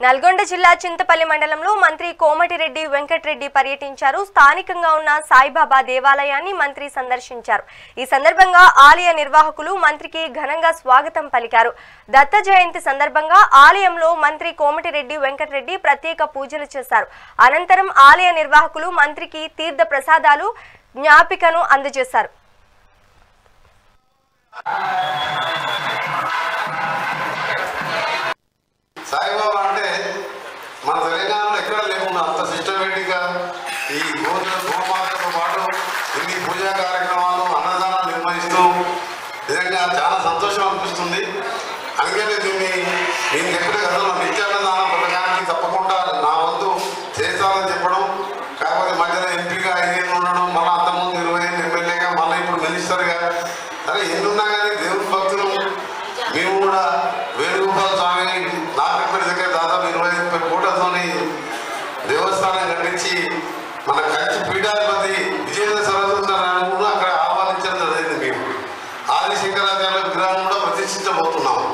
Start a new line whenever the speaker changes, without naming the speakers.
నల్గొండ జిల్లా చింతపల్లి మండలంలో మంత్రి కోమటిరెడ్డి వెంకటరెడ్డి పర్యటించారు. స్థానికంగా ఉన్న సాయిబాబా దేవాలయాన్ని మంత్రి సందర్శించారు. ఈ సందర్భంగా ఆలయ నిర్వాహకులు మంత్రికి ఘనంగా స్వాగతం పలికారు. దత్త జయంతి సందర్భంగా ఆలయంలో మంత్రి కోమటిరెడ్డి వెంకటరెడ్డి ప్రత్యేక పూజలు చేశారు. అనంతరం ఆలయ నిర్వాహకులు మంత్రికి తీర్థ ప్రసాదాలు జ్ఞాపికను అందజేశారు.
సాయిబాబా అంటే మన తెలంగాణలో ఎక్కడ లేకుండా అంత సిస్టమేటిక్గా ఈ గోమాతతో పాటు ఇన్ని పూజా కార్యక్రమాలు అన్నదానాలు నిర్వహిస్తూ నిజంగా చాలా సంతోషం అనిపిస్తుంది. అందుకని దీన్ని నేను చెప్పిన గతంలో నిత్యాన్నదాన పథకానికి తప్పకుండా నా వంతు చేస్తానని చెప్పడం, కాకపోతే మధ్యలో ఎంపీగా 5 ఏళ్ళు ఉండడం, మళ్ళీ అంతకుముందు 20 ఏళ్ళు ఎమ్మెల్యేగా, మళ్ళీ ఇప్పుడు మినిస్టర్గా, సరే ఎన్నున్నా కానీ దేవుని భక్తులు మేము కూడా వేణుగోపాల స్వామి నాగపేట దగ్గర దాదాపు 25 కోట్లతోని దేవస్థానం కట్టించి మన కంచి పీఠాధిపతి విజయేంద్ర సరస్వతి కూడా అక్కడ ఆహ్వానించడం జరిగింది. మేము ఆది శంకరాచార్య విగ్రహం కూడా ప్రతిష్ఠించబోతున్నాము.